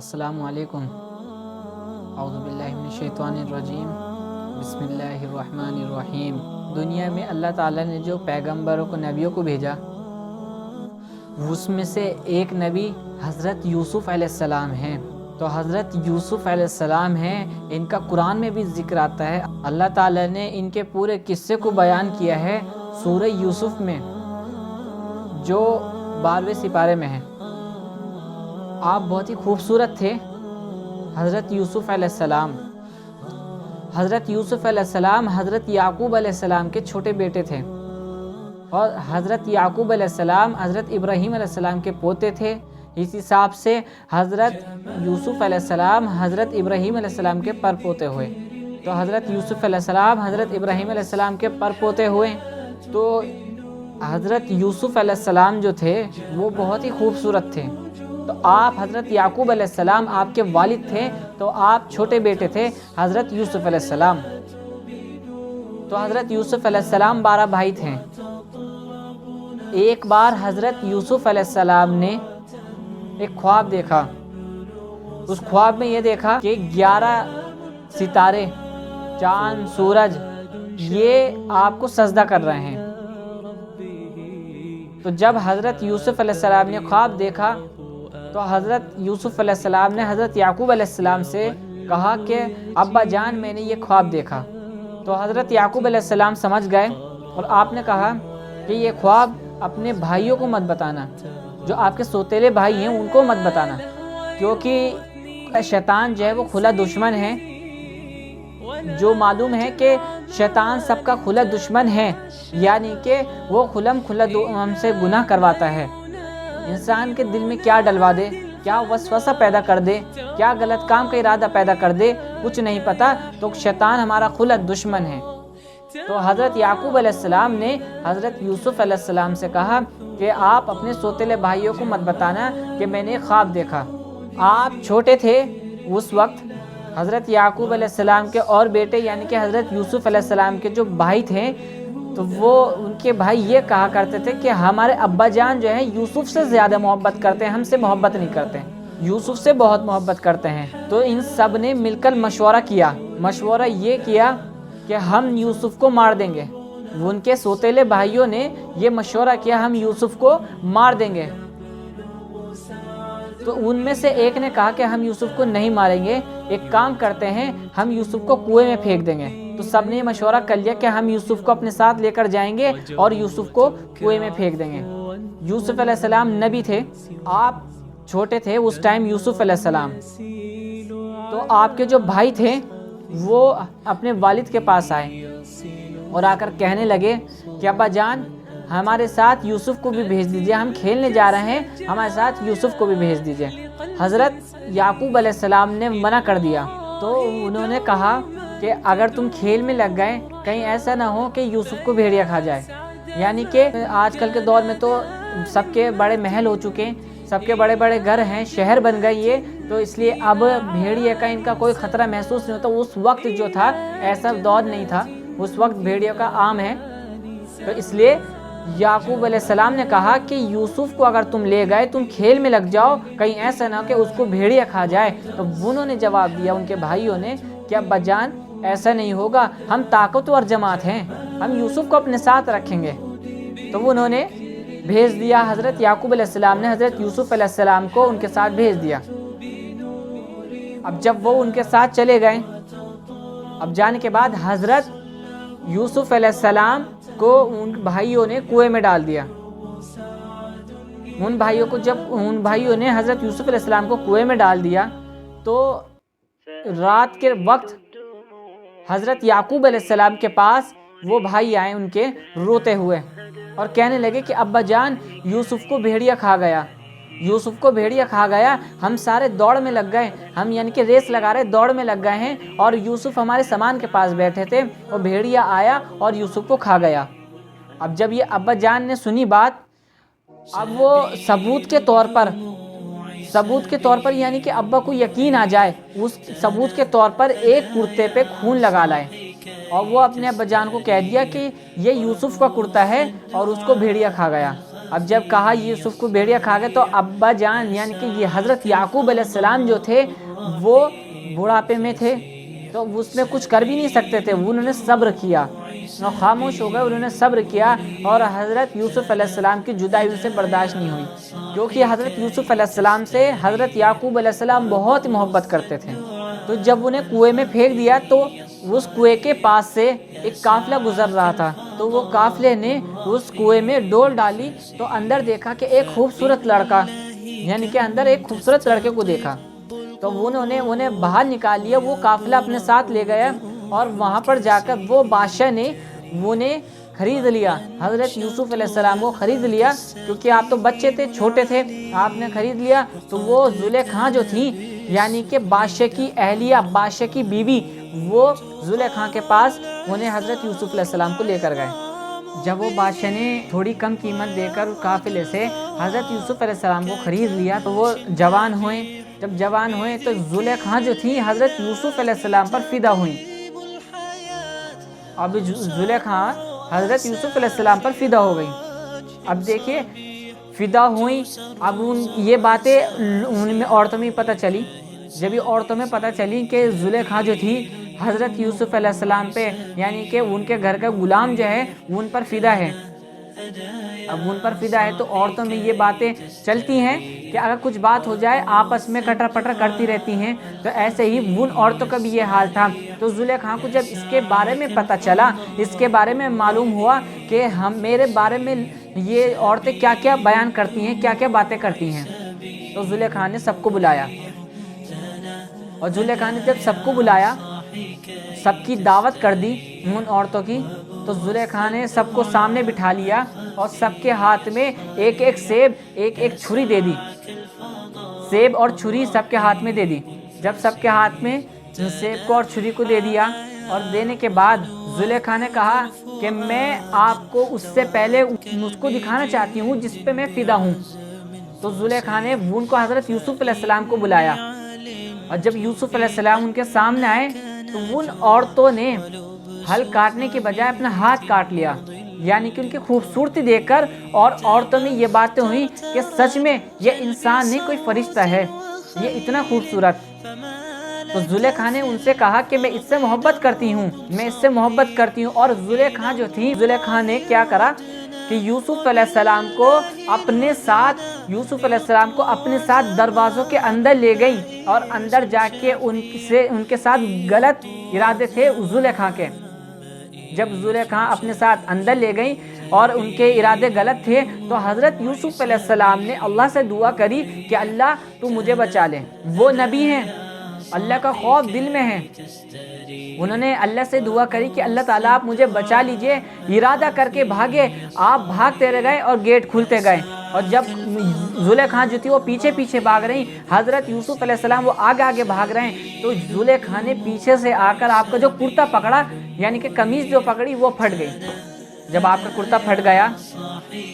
السلام علیکم۔ اعوذ باللہ من الشیطان الرجیم، بسم اللہ الرحمن الرحیم۔ دنیا میں اللہ تعالیٰ نے جو پیغمبروں کو، نبیوں کو بھیجا، اس میں سے ایک نبی حضرت یوسف علیہ السلام ہیں۔ تو حضرت یوسف علیہ السلام ہیں، ان کا قرآن میں بھی ذکر آتا ہے۔ اللہ تعالیٰ نے ان کے پورے قصے کو بیان کیا ہے سورہ یوسف میں، جو 12ویں سپارے میں ہے۔ آپ بہت ہی خوبصورت تھے حضرت یوسف علیہ السلام۔ حضرت یوسف علیہ السلام حضرت یعقوب علیہ السلام کے چھوٹے بیٹے تھے، اور حضرت یعقوب علیہ السلام حضرت ابراہیم علیہ السلام کے پوتے تھے۔ اس حساب سے حضرت یوسف علیہ السلام حضرت ابراہیم علیہ السلام کے پرپوتے ہوئے۔ تو حضرت یوسف علیہ السلام حضرت ابراہیم علیہ السلام کے پرپوتے ہوئے۔ تو حضرت یوسف علیہ السلام جو تھے وہ بہت ہی خوبصورت تھے۔ تو آپ حضرت یعقوب علیہ السلام آپ کے والد تھے، تو آپ چھوٹے بیٹے تھے حضرت یوسف علیہ السلام۔ تو حضرت یوسف علیہ السلام 12 بھائی تھے۔ ایک بار حضرت یوسف علیہ السلام نے ایک خواب دیکھا۔ اس خواب میں یہ دیکھا کہ 11 ستارے، چاند، سورج، یہ آپ کو سجدہ کر رہے ہیں۔ تو جب حضرت یوسف علیہ السلام نے خواب دیکھا تو حضرت یوسف علیہ السلام نے حضرت یعقوب علیہ السلام سے کہا کہ ابا جان، میں نے یہ خواب دیکھا۔ تو حضرت یعقوب علیہ السلام سمجھ گئے، اور آپ نے کہا کہ یہ خواب اپنے بھائیوں کو مت بتانا، جو آپ کے سوتیلے بھائی ہیں ان کو مت بتانا، کیونکہ شیطان جو ہے وہ کھلا دشمن ہے۔ جو معلوم ہے کہ شیطان سب کا کھلا دشمن ہے، یعنی کہ وہ کھلا ہم سے گناہ کرواتا ہے۔ انسان کے دل میں کیا ڈلوا دے، کیا وسوسہ پیدا کر دے، کیا غلط کام کا ارادہ پیدا کر دے، کچھ نہیں پتہ۔ تو شیطان ہمارا کھلا دشمن ہے۔ تو حضرت یعقوب علیہ السلام نے حضرت یوسف علیہ السلام سے کہا کہ آپ اپنے سوتیلے بھائیوں کو مت بتانا کہ میں نے خواب دیکھا۔ آپ چھوٹے تھے اس وقت۔ حضرت یعقوب علیہ السلام کے اور بیٹے یعنی کہ حضرت یوسف علیہ السلام کے جو بھائی تھے، تو وہ ان کے بھائی یہ کہا کرتے تھے کہ ہمارے ابا جان جو ہے یوسف سے زیادہ محبت کرتے ہیں، ہم سے محبت نہیں کرتے ہیں، یوسف سے بہت محبت کرتے ہیں۔ تو ان سب نے مل کر مشورہ کیا۔ مشورہ یہ کیا کہ ہم یوسف کو مار دیں گے۔ ان کے سوتیلے بھائیوں نے یہ مشورہ کیا، ہم یوسف کو مار دیں گے۔ تو ان میں سے ایک نے کہا کہ ہم یوسف کو نہیں ماریں گے، ایک کام کرتے ہیں، ہم یوسف کو کنویں میں پھینک دیں گے۔ تو سب نے مشورہ کر لیا کہ ہم یوسف کو اپنے ساتھ لے کر جائیں گے اور یوسف کو کنویں میں پھینک دیں گے۔ یوسف علیہ السلام نبی تھے، آپ چھوٹے تھے اس ٹائم یوسف علیہ السلام۔ تو آپ کے جو بھائی تھے وہ اپنے والد کے پاس آئے اور آ کر کہنے لگے کہ ابا جان، ہمارے ساتھ یوسف کو بھی بھیج دیجئے، ہم کھیلنے جا رہے ہیں، ہمارے ساتھ یوسف کو بھی بھیج دیجئے۔ حضرت یعقوب علیہ السلام نے منع کر دیا۔ تو انہوں نے کہا کہ اگر تم کھیل میں لگ گئے، کہیں ایسا نہ ہو کہ یوسف کو بھیڑیا کھا جائے۔ یعنی کہ آج کل کے دور میں تو سب کے بڑے محل ہو چکے ہیں، سب کے بڑے بڑے گھر ہیں، شہر بن گئے یہ، تو اس لیے اب بھیڑیا کا ان کا کوئی خطرہ محسوس نہیں ہوتا۔ اس وقت جو تھا ایسا دور نہیں تھا، اس وقت بھیڑیا کا عام ہے۔ تو اس لیے یعقوب علیہ السلام نے کہا کہ یوسف کو اگر تم لے گئے، تم کھیل میں لگ جاؤ، کہیں ایسا نہ ہو کہ اس کو بھیڑیا کھا جائے۔ تو انہوں نے جواب دیا، ان کے بھائیوں نے، کہ ابا جان ایسا نہیں ہوگا، ہم طاقتور جماعت ہیں، ہم یوسف کو اپنے ساتھ رکھیں گے۔ تو انہوں نے بھیج دیا، حضرت یعقوب علیہ السلام نے حضرت یوسف علیہ السلام کو ان کے ساتھ بھیج دیا۔ اب جب وہ ان کے ساتھ چلے گئے، اب جانے کے بعد حضرت یوسف علیہ السلام کو ان بھائیوں نے کنویں میں ڈال دیا۔ ان بھائیوں نے حضرت یوسف علیہ السلام کو کنویں میں ڈال دیا، تو رات کے وقت حضرت یعقوب علیہ السلام کے پاس وہ بھائی آئے ان کے، روتے ہوئے، اور کہنے لگے کہ ابا جان، یوسف کو بھیڑیا کھا گیا، یوسف کو بھیڑیا کھا گیا، ہم سارے دوڑ میں لگ گئے، ہم یعنی کہ ریس لگا رہے، دوڑ میں لگ گئے ہیں، اور یوسف ہمارے سامان کے پاس بیٹھے تھے، اور بھیڑیا آیا اور یوسف کو کھا گیا۔ اب جب یہ ابا جان نے سنی بات، اب وہ ثبوت کے طور پر یعنی کہ ابا کو یقین آ جائے، اس ثبوت کے طور پر ایک کرتے پہ خون لگا لائے، اور وہ اپنے ابا جان کو کہہ دیا کہ یہ یوسف کا کرتا ہے اور اس کو بھیڑیا کھا گیا۔ اب جب کہا یوسف کو بھیڑیا کھا گیا تو ابا جان یعنی کہ یہ حضرت یعقوب علیہ السلام جو تھے وہ بڑھاپے میں تھے، تو اس میں کچھ کر بھی نہیں سکتے تھے، انہوں نے صبر کیا، خاموش ہو گئے، انہوں نے صبر کیا، اور حضرت یوسف علیہ السلام کی جدائی ان سے برداشت نہیں ہوئی، کیونکہ حضرت یوسف علیہ السلام سے حضرت یعقوب علیہ السلام بہت محبت کرتے تھے۔ تو جب انہیں کنویں میں پھینک دیا تو اس کنویں کے پاس سے ایک قافلہ گزر رہا تھا، تو وہ قافلے نے اس کنویں میں ڈول ڈالی تو اندر دیکھا کہ ایک خوبصورت لڑکا، یعنی کہ اندر ایک خوبصورت لڑکے کو دیکھا، تو انہیں باہر نکال لیا، وہ قافلہ اپنے ساتھ لے گیا، اور وہاں پر جا کر وہ بادشاہ نے انہیں خرید لیا، حضرت یوسف علیہ السلام کو خرید لیا، کیونکہ آپ تو بچے تھے، چھوٹے تھے، آپ نے خرید لیا۔ تو وہ زلیخا جو تھی یعنی کہ بادشاہ کی اہلیہ، بادشاہ کی بیوی، وہ زلیخا کے پاس انہیں حضرت یوسف علیہ السلام کو لے کر گئے۔ جب وہ بادشاہ نے تھوڑی کم قیمت دے کر قافلے سے حضرت یوسف علیہ السلام کو خرید لیا تو وہ جوان ہوئے، جب جوان ہوئے تو زلیخا جو تھی حضرت یوسف علیہ السلام پر فدا ہوئیں۔ اب زلیخا حضرت یوسف علیہ السلام پر فدا ہو گئی۔ اب دیکھیے فدا ہوئیں، اب یہ باتیں ان میں عورتوں میں پتہ چلی، جب یہ عورتوں میں پتہ چلی کہ زلیخا جو تھی حضرت یوسف علیہ السلام پہ یعنی کہ ان کے گھر کا غلام جو ہے ان پر فدا ہے، اب ان پر فدا ہے، تو عورتوں میں یہ باتیں چلتی ہیں کہ اگر کچھ بات ہو جائے آپس میں کٹر پٹر کرتی رہتی ہیں، تو ایسے ہی ان عورتوں کا بھی یہ حال تھا۔ تو زلیخا کو جب اس کے بارے میں پتہ چلا، اس کے بارے میں معلوم ہوا کہ میرے بارے میں یہ عورتیں کیا کیا بیان کرتی ہیں، کیا کیا باتیں کرتی ہیں، تو زلیخا نے سب کو بلایا، اور زلیخا نے جب سب کو بلایا، سب کی دعوت کر دی ان عورتوں کی، تو زلیخا نے سب کو سامنے بٹھا لیا اور سب کے ہاتھ میں ایک ایک سیب، ایک ایک چھری دے دی، سیب اور چھری سب کے ہاتھ میں دے دی۔ جب سب کے ہاتھ میں سیب کو اور چھری کو دے دیا، اور دینے کے بعد زلیخا نے کہا کہ میں آپ کو اس سے پہلے اس کو دکھانا چاہتی ہوں جس پہ میں فدا ہوں۔ تو زلیخا نے ان کو حضرت یوسف علیہ السلام کو بلایا، اور جب یوسف علیہ السلام ان کے سامنے آئے تو ان عورتوں نے ہل کاٹنے کے بجائے اپنا ہاتھ کاٹ لیا، یعنی کہ ان کی خوبصورتی دیکھ کر اور عورتوں میں یہ باتیں ہوئی کہ سچ میں یہ انسان نہیں کوئی فرشتہ ہے، یہ اتنا خوبصورت۔ تو زلیخا نے ان سے کہا کہ میں اس سے محبت کرتی ہوں، میں اس سے محبت کرتی ہوں، اور زلیخا جو تھی، زلیخا نے کیا کرا کہ یوسف علیہ السلام کو اپنے ساتھ دروازوں کے اندر لے گئی، اور اندر جا کے ان کے ساتھ غلط ارادے تھے زلیخا کے۔ جب زلیخا اپنے ساتھ اندر لے گئی اور ان کے ارادے غلط تھے، تو حضرت یوسف علیہ السلام نے اللہ سے دعا کری کہ اللہ تو مجھے بچا لے، وہ نبی ہیں، اللہ کا خوف دل میں ہے، انہوں نے اللہ سے دعا کری کہ اللہ تعالیٰ آپ مجھے بچا لیجئے، ارادہ کر کے بھاگے، آپ بھاگتے رہ گئے اور گیٹ کھلتے گئے، اور جب زلیخا جو تھی وہ پیچھے پیچھے بھاگ رہی، حضرت یوسف علیہ السلام وہ آگے آگے بھاگ رہے ہیں، تو زلیخا نے پیچھے سے آ کر آپ کا جو کرتا پکڑا، یعنی کہ قمیض جو پکڑی وہ پھٹ گئی۔ جب آپ کا کرتا پھٹ گیا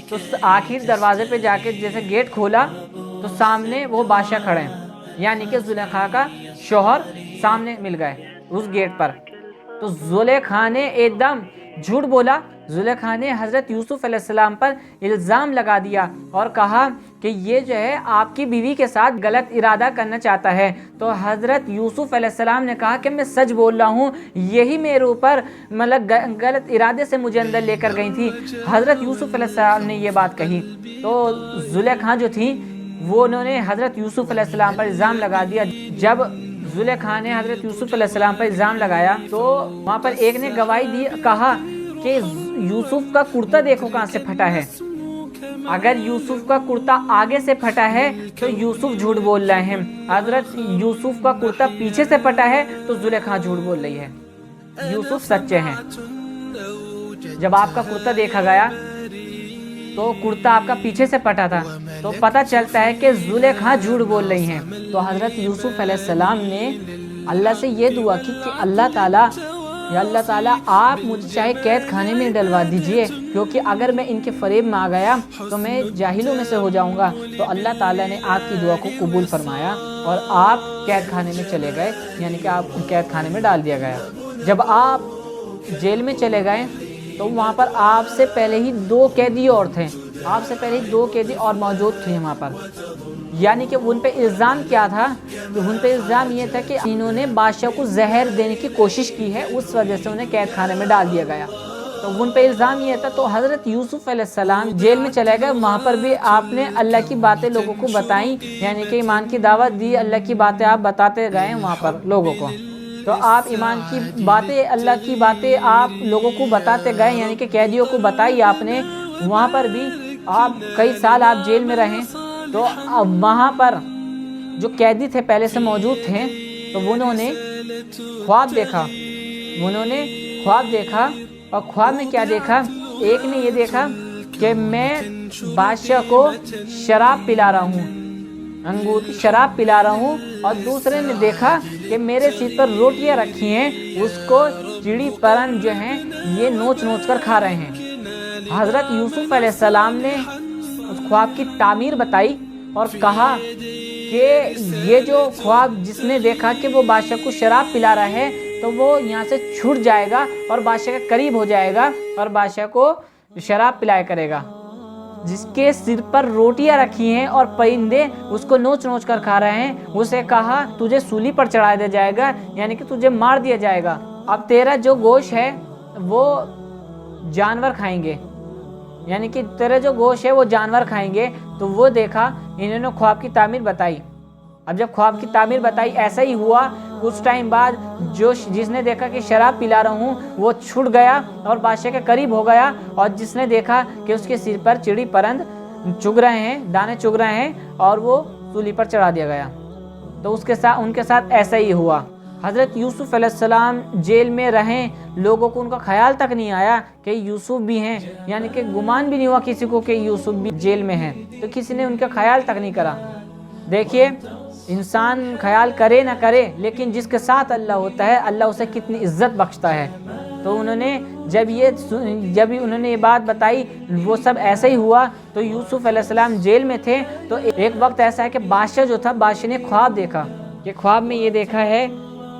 تو آخر دروازے پہ جا کے جیسے گیٹ کھولا تو سامنے وہ بادشاہ کھڑے ہیں، یعنی کہ زلیخا کا شوہر سامنے مل گئے اس گیٹ پر۔ تو زلیخا نے ایک دم جھوٹ بولا، زلیخا نے حضرت یوسف علیہ السلام پر الزام لگا دیا اور کہا کہ یہ جو ہے آپ کی بیوی کے ساتھ غلط ارادہ کرنا چاہتا ہے۔ تو حضرت یوسف علیہ السلام نے کہا کہ میں سچ بول رہا ہوں، یہی میرے اوپر مطلب غلط ارادے سے مجھے اندر لے کر گئی تھی۔ حضرت یوسف علیہ السلام نے یہ بات کہی تو زلیخا جو تھی وہ انہوں نے حضرت یوسف علیہ السلام پر الزام لگا دیا۔ جب زلیخا نے حضرت یوسف علیہ السلام پر الزام لگایا تو وہاں پر ایک نے گواہی دی، کہا کہ یوسف کا کرتا دیکھو کہاں سے پھٹا ہے، اگر یوسف کا کرتا آگے سے پھٹا ہے تو یوسف جھوٹ بول رہے ہیں، حضرت یوسف کا کرتا پیچھے سے پھٹا ہے تو زلیخا جھوٹ بول رہی ہے، یوسف سچے ہیں۔ جب آپ کا کرتا دیکھا گیا تو کرتا آپ کا پیچھے سے پھٹا تھا، تو پتہ چلتا ہے کہ زلیخا جھوٹ بول رہی ہیں۔ تو حضرت یوسف علیہ السلام نے اللہ سے یہ دعا کی کہ اللہ تعالیٰ، یا اللہ تعالیٰ آپ مجھے چاہے قید خانے میں ڈلوا دیجئے، کیونکہ اگر میں ان کے فریب میں آ گیا تو میں جاہلوں میں سے ہو جاؤں گا۔ تو اللہ تعالیٰ نے آپ کی دعا کو قبول فرمایا اور آپ قید خانے میں چلے گئے، یعنی کہ آپ قید خانے میں ڈال دیا گیا۔ جب آپ جیل میں چلے گئے تو وہاں پر آپ سے پہلے ہی 2 قیدی اور تھے، آپ سے پہلے 2 قیدی اور موجود تھے وہاں پر، یعنی کہ ان پہ الزام کیا تھا؟ کہ ان پہ الزام یہ تھا کہ انہوں نے بادشاہ کو زہر دینے کی کوشش کی ہے، اس وجہ سے انہیں قید خانے میں ڈال دیا گیا، تو ان پہ الزام یہ تھا۔ تو حضرت یوسف علیہ السلام جیل میں چلے گئے، وہاں پر بھی آپ نے اللہ کی باتیں لوگوں کو بتائیں، یعنی کہ ایمان کی دعوت دی، اللہ کی باتیں آپ بتاتے گئے وہاں پر لوگوں کو۔ تو آپ ایمان کی باتیں، اللہ کی باتیں آپ لوگوں کو بتاتے گئے، یعنی کہ قیدیوں کو بتائی آپ نے، وہاں پر بھی آپ کئی سال آپ جیل میں رہیں۔ تو وہاں پر جو قیدی تھے پہلے سے موجود تھے، تو انہوں نے خواب دیکھا، اور خواب میں کیا دیکھا؟ ایک نے یہ دیکھا کہ میں بادشاہ کو شراب پلا رہا ہوں، انگور کی شراب پلا رہا ہوں، اور دوسرے نے دیکھا کہ میرے سر پر روٹیاں رکھی ہیں، اس کو چڑی پرند جو ہیں یہ نوچ نوچ کر کھا رہے ہیں۔ حضرت یوسف علیہ السلام نے اس خواب کی تعمیر بتائی اور کہا کہ یہ جو خواب جس نے دیکھا کہ وہ بادشاہ کو شراب پلا رہا ہے، تو وہ یہاں سے چھٹ جائے گا اور بادشاہ کے قریب ہو جائے گا اور بادشاہ کو شراب پلایا کرے گا۔ جس کے سر پر روٹیاں رکھی ہیں اور پرندے اس کو نوچ نوچ کر کھا رہے ہیں، اسے کہا تجھے سولی پر چڑھا دیا جائے گا، یعنی کہ تجھے مار دیا جائے گا، اب تیرا جو گوشت ہے وہ جانور کھائیں گے، یعنی کہ تیرا جو گوشت ہے وہ جانور کھائیں گے۔ تو وہ دیکھا، انہوں نے خواب کی تعمیر بتائی۔ اب جب خواب کی تعمیر بتائی، ایسا ہی ہوا، کچھ ٹائم بعد جس نے دیکھا کہ شراب پلا رہا ہوں وہ چھٹ گیا اور بادشاہ کے قریب ہو گیا، اور جس نے دیکھا کہ اس کے سر پر چڑی پرند چگ رہے ہیں، دانے چگ رہے ہیں، اور وہ سولی پر چڑھا دیا گیا۔ تو ان کے ساتھ ایسا ہی ہوا۔ حضرت یوسف علیہ السلام جیل میں رہیں، لوگوں کو ان کا خیال تک نہیں آیا کہ یوسف بھی ہیں، یعنی کہ گمان بھی نہیں ہوا کسی کو کہ یوسف بھی جیل میں ہیں، تو کسی نے ان کا خیال تک نہیں کرا۔ دیکھیے، انسان خیال کرے نہ کرے، لیکن جس کے ساتھ اللہ ہوتا ہے، اللہ اسے کتنی عزت بخشتا ہے۔ تو انہوں نے جب انہوں نے یہ بات بتائی، وہ سب ایسا ہی ہوا۔ تو یوسف علیہ السلام جیل میں تھے، تو ایک وقت ایسا ہے کہ بادشاہ جو تھا، بادشاہ نے خواب دیکھا، کہ خواب میں یہ دیکھا ہے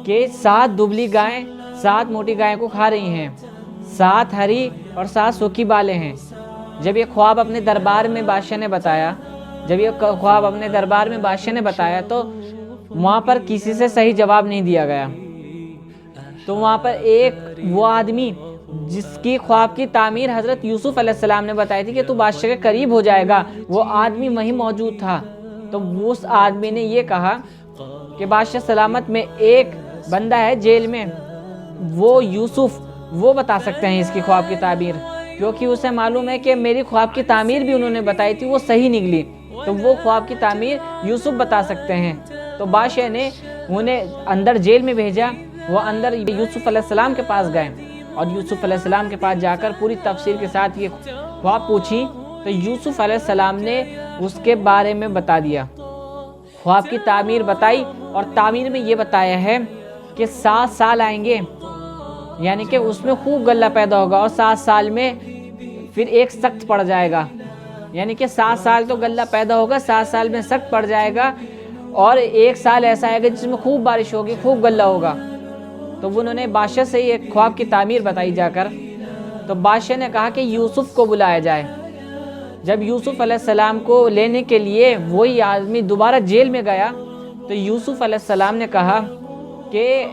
کہ 7 دبلی گائیں 7 موٹی گائیں کو کھا رہی ہیں، 7 ہری اور 7 سوکھی بالیں ہیں۔ جب یہ خواب اپنے دربار میں بادشاہ نے بتایا، تو وہاں پر کسی سے صحیح جواب نہیں دیا گیا۔ تو وہاں پر ایک وہ آدمی جس کی خواب کی تعمیر حضرت یوسف علیہ السلام نے بتائی تھی کہ تو بادشاہ کے قریب ہو جائے گا، وہ آدمی وہیں موجود تھا۔ تو اس آدمی نے یہ کہا کہ بادشاہ سلامت میں ایک بندہ ہے جیل میں، وہ یوسف، وہ بتا سکتے ہیں اس کی خواب کی تعبیر، کیونکہ اسے معلوم ہے کہ میری خواب کی تعمیر بھی انہوں نے بتائی تھی، وہ صحیح نکلی، تو وہ خواب کی تعمیر یوسف بتا سکتے ہیں۔ تو بادشاہ نے انہیں اندر جیل میں بھیجا، وہ اندر یوسف علیہ السلام کے پاس گئے، اور یوسف علیہ السلام کے پاس جا کر پوری تفصیل کے ساتھ یہ خواب پوچھی۔ تو یوسف علیہ السلام نے اس کے بارے میں بتا دیا، خواب کی تعمیر بتائی، اور تعمیر میں یہ بتایا ہے کہ 7 سال آئیں گے، یعنی کہ اس میں خوب غلہ پیدا ہوگا، اور 7 سال میں پھر ایک سخت پڑ جائے گا، یعنی کہ 7 سال تو غلہ پیدا ہوگا، 7 سال میں سخت پڑ جائے گا، اور 1 سال ایسا آئے گا جس میں خوب بارش ہوگی، خوب غلہ ہوگا۔ تو انہوں نے بادشاہ سے یہ خواب کی تعمیر بتائی جا کر۔ تو بادشاہ نے کہا کہ یوسف کو بلایا جائے۔ جب یوسف علیہ السلام کو لینے کے لیے وہی آدمی دوبارہ جیل میں گیا، تو یوسف علیہ السلام نے کہا کہ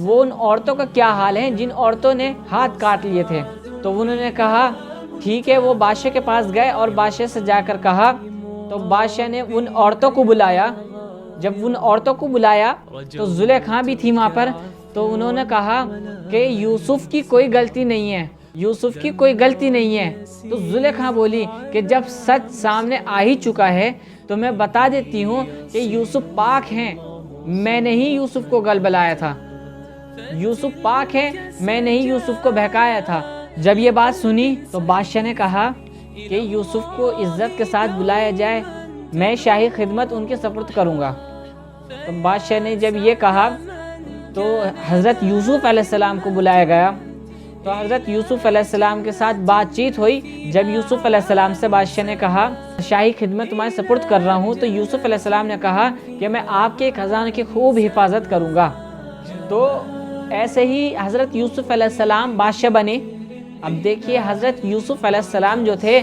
وہ ان عورتوں کا کیا حال ہے جن عورتوں نے ہاتھ کاٹ لیے تھے۔ تو انہوں نے کہا ٹھیک ہے، وہ بادشاہ کے پاس گئے اور بادشاہ سے جا کر کہا، تو بادشاہ نے ان عورتوں کو بلایا۔ جب ان عورتوں کو بلایا تو زلیخا بھی تھی وہاں پر، تو انہوں نے کہا کہ یوسف کی کوئی غلطی نہیں ہے، یوسف کی کوئی غلطی نہیں ہے۔ تو زلیخا بولی کہ جب سچ سامنے آ ہی چکا ہے تو میں بتا دیتی ہوں کہ یوسف پاک ہیں، میں نے ہی یوسف کو گلبلایا تھا، یوسف پاک ہے، میں نے ہی یوسف کو بہکایا تھا۔ جب یہ بات سنی تو بادشاہ نے کہا کہ یوسف کو عزت کے ساتھ بلایا جائے، میں شاہی خدمت ان کے سپرد کروں گا۔ تو بادشاہ نے جب یہ کہا تو حضرت یوسف علیہ السلام کو بلایا گیا۔ تو حضرت یوسف علیہ السلام کے ساتھ بات چیت ہوئی۔ جب یوسف علیہ السلام سے بادشاہ نے کہا شاہی خدمت تمہارے سپرد کر رہا ہوں، تو یوسف علیہ السلام نے کہا کہ میں آپ کے خزانے کی خوب حفاظت کروں گا۔ تو ایسے ہی حضرت یوسف علیہ السلام بادشاہ بنے۔ اب دیکھیے حضرت یوسف علیہ السلام جو تھے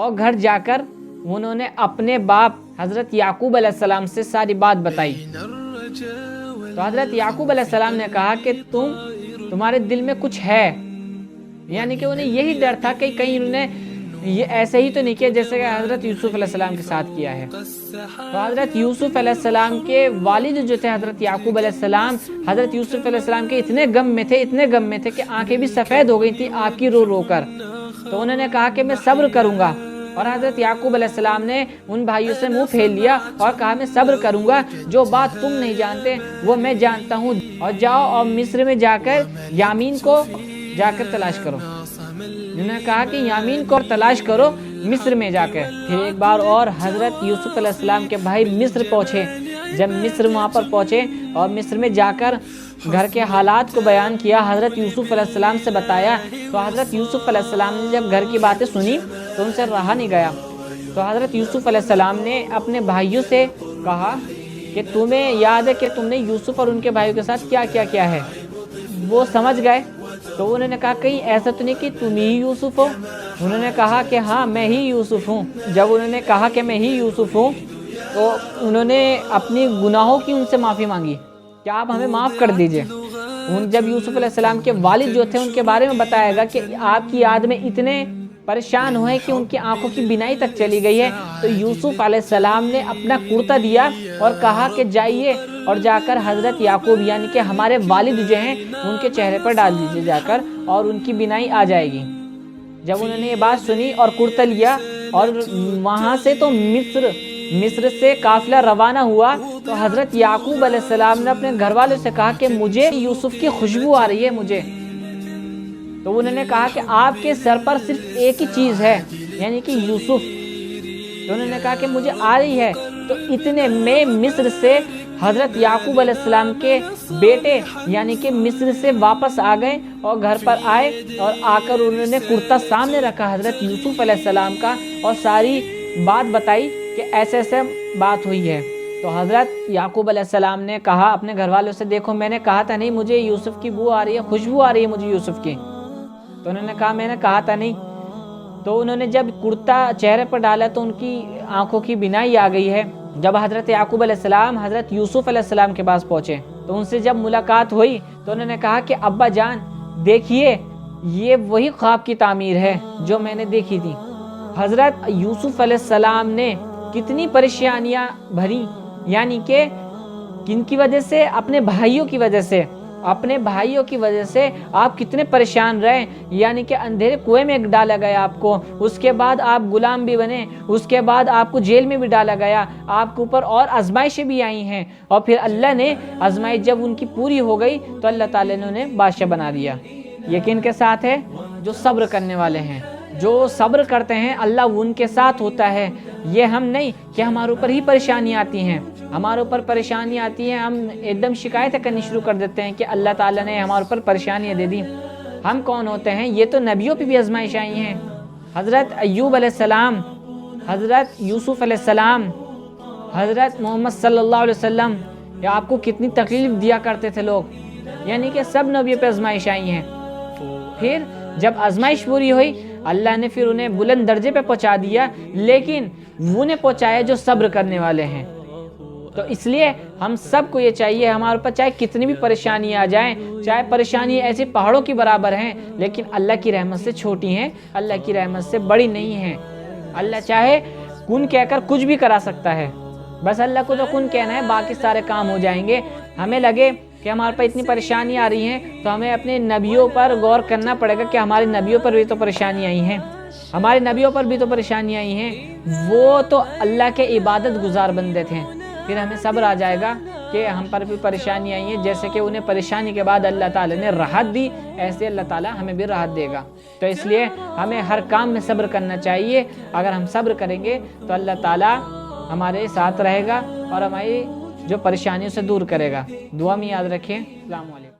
اور گھر جا کر انہوں نے اپنے باپ حضرت یعقوب علیہ السلام سے ساری بات بتائی۔ تو حضرت یعقوب علیہ السلام نے کہا کہ تمہارے دل میں کچھ ہے، یعنی کہ انہیں یہی ڈر تھا کہ کہیں انہوں نے یہ ایسے ہی تو نہیں کیا جیسے کہ حضرت یوسف علیہ السلام کے ساتھ کیا ہے۔ تو حضرت یوسف علیہ السلام کے والد جو تھے حضرت یعقوب علیہ السلام، حضرت یوسف علیہ السلام کے اتنے غم میں تھے کہ آنکھیں بھی سفید ہو گئی تھی آپ کی رو رو کر۔ تو انہوں نے کہا کہ میں صبر کروں گا، اور حضرت یعقوب علیہ السلام نے ان بھائیوں سے منہ پھیر لیا اور کہا میں صبر کروں گا، جو بات تم نہیں جانتے وہ میں جانتا ہوں، اور جاؤ اور مصر میں جا کر یامین کو جا کر تلاش کرو۔ انہوں نے کہا کہ یامین کو تلاش کرو مصر میں جا کر۔ پھر ایک بار اور حضرت یوسف علیہ السلام کے بھائی مصر پہنچے۔ جب مصر وہاں پر پہنچے اور مصر میں جا کر گھر کے حالات کو بیان کیا، حضرت یوسف علیہ السلام سے بتایا، تو حضرت یوسف علیہ السلام نے جب گھر کی باتیں سنی تو ان سے رہا نہیں گیا۔ تو حضرت یوسف علیہ السلام نے اپنے بھائیوں سے کہا کہ تمہیں یاد ہے کہ تم نے یوسف اور ان کے بھائیوں کے ساتھ کیا کیا کیا ہے؟ وہ سمجھ گئے۔ تو انہوں نے کہا کہیں ایسا تو نہیں کہ تم ہی یوسف ہو؟ انہوں نے کہا کہ ہاں میں ہی یوسف ہوں۔ جب انہوں نے کہا کہ میں ہی یوسف ہوں تو انہوں نے اپنی گناہوں کی ان سے معافی مانگی کہ آپ ہمیں معاف کر دیجئے۔ جب یوسف علیہ السلام کے والد جو تھے ان کے بارے میں بتایا گا کہ آپ کی یاد میں اتنے پریشان ہوئے کہ ان کی آنکھوں کی بینائی تک چلی گئی ہے، تو یوسف علیہ السلام نے اپنا کرتا دیا اور کہا کہ جائیے اور جا کر حضرت یعقوب یعنی کہ ہمارے والد جو ہیں ان کے چہرے پر ڈال دیجیے جا کر، اور ان کی بینائی آ جائے گی۔ جب انہوں نے یہ بات سنی اور کرتا لیا، اور وہاں سے تو مصر سے قافلہ روانہ ہوا، تو حضرت یعقوب علیہ السلام نے اپنے گھر والوں سے کہا کہ مجھے یوسف کی خوشبو آ رہی ہے مجھے۔ تو انہوں نے کہا کہ آپ کے سر پر صرف ایک ہی چیز ہے، یعنی کہ یوسف۔ تو انہوں نے کہا کہ مجھے آ رہی ہے۔ تو اتنے میں مصر سے حضرت یعقوب علیہ السلام کے بیٹے یعنی کہ مصر سے واپس آ گئے اور گھر پر آئے، اور آ کر انہوں نے کرتا سامنے رکھا حضرت یوسف علیہ السلام کا، اور ساری بات بتائی کہ ایسے ایسے بات ہوئی ہے۔ تو حضرت یعقوب علیہ السلام نے کہا اپنے گھر والوں سے، دیکھو میں نے کہا تھا نہیں مجھے یوسف کی بو آ رہی ہے، خوشبو آ رہی ہے مجھے یوسف کی۔ تو انہوں نے کہا میں نے کہا تھا نہیں۔ تو انہوں نے جب کرتا چہرے پر ڈالا تو ان کی آنکھوں کی بینائی آ گئی ہے۔ جب حضرت یعقوب علیہ السلام حضرت یوسف علیہ السلام کے پاس پہنچے تو ان سے جب ملاقات ہوئی تو انہوں نے کہا کہ ابا جان دیکھیے یہ وہی خواب کی تعمیر ہے جو میں نے دیکھی تھی۔ حضرت یوسف علیہ السلام نے کتنی پریشانیاں بھری، یعنی کہ کن کی وجہ سے؟ اپنے بھائیوں کی وجہ سے۔ اپنے بھائیوں کی وجہ سے آپ کتنے پریشان رہے، یعنی کہ اندھیرے کنویں میں ڈالا گیا آپ کو، اس کے بعد آپ غلام بھی بنے، اس کے بعد آپ کو جیل میں بھی ڈالا گیا، آپ کے اوپر اور آزمائشیں بھی آئی ہیں، اور پھر اللہ نے آزمائش جب ان کی پوری ہو گئی تو اللہ تعالیٰ نے انہیں بادشاہ بنا دیا۔ یقین کے ساتھ ہے جو صبر کرنے والے ہیں، جو صبر کرتے ہیں اللہ ان کے ساتھ ہوتا ہے۔ یہ ہم نہیں کہ ہمارے اوپر ہی پریشانی آتی ہیں، ہمارے اوپر پریشانی آتی ہیں ہم ایک دم شکایتیں کرنی شروع کر دیتے ہیں کہ اللہ تعالیٰ نے ہمارے اوپر پریشانیاں دے دی۔ ہم کون ہوتے ہیں؟ یہ تو نبیوں پہ بھی آزمائش آئی ہیں۔ حضرت ایوب علیہ السلام، حضرت یوسف علیہ السلام، حضرت محمد صلی اللہ علیہ وسلم، یا آپ کو کتنی تکلیف دیا کرتے تھے لوگ، یعنی کہ سب نبیوں پہ آزمائش آئی ہیں۔ پھر جب آزمائش پوری ہوئی اللہ نے پھر انہیں بلند درجے پہ پہنچا دیا، لیکن وہ نے پہنچایا جو صبر کرنے والے ہیں۔ تو اس لیے ہم سب کو یہ چاہیے، ہمارے اوپر چاہے کتنی بھی پریشانی آ جائیں، چاہے پریشانی ایسے پہاڑوں کی برابر ہیں لیکن اللہ کی رحمت سے چھوٹی ہیں، اللہ کی رحمت سے بڑی نہیں ہیں۔ اللہ چاہے کن کہہ کر کچھ بھی کرا سکتا ہے، بس اللہ کو تو کن کہنا ہے، باقی سارے کام ہو جائیں گے۔ ہمیں لگے کہ ہمارے پر اتنی پریشانی آ رہی ہیں تو ہمیں اپنے نبیوں پر غور کرنا پڑے گا کہ ہمارے نبیوں پر بھی تو پریشانی آئی ہیں، ہمارے نبیوں پر بھی تو پریشانی آئی ہیں، وہ تو اللہ کے عبادت گزار بندے تھے۔ پھر ہمیں صبر آ جائے گا کہ ہم پر بھی پریشانی آئی ہیں، جیسے کہ انہیں پریشانی کے بعد اللہ تعالیٰ نے راحت دی، ایسے اللہ تعالیٰ ہمیں بھی راحت دے گا۔ تو اس لیے ہمیں ہر کام میں صبر کرنا چاہیے۔ اگر ہم صبر کریں گے تو اللہ تعالیٰ ہمارے ساتھ رہے گا اور ہماری جو پریشانیوں سے دور کرے گا۔ دعا میں یاد رکھیں۔ السلام علیکم۔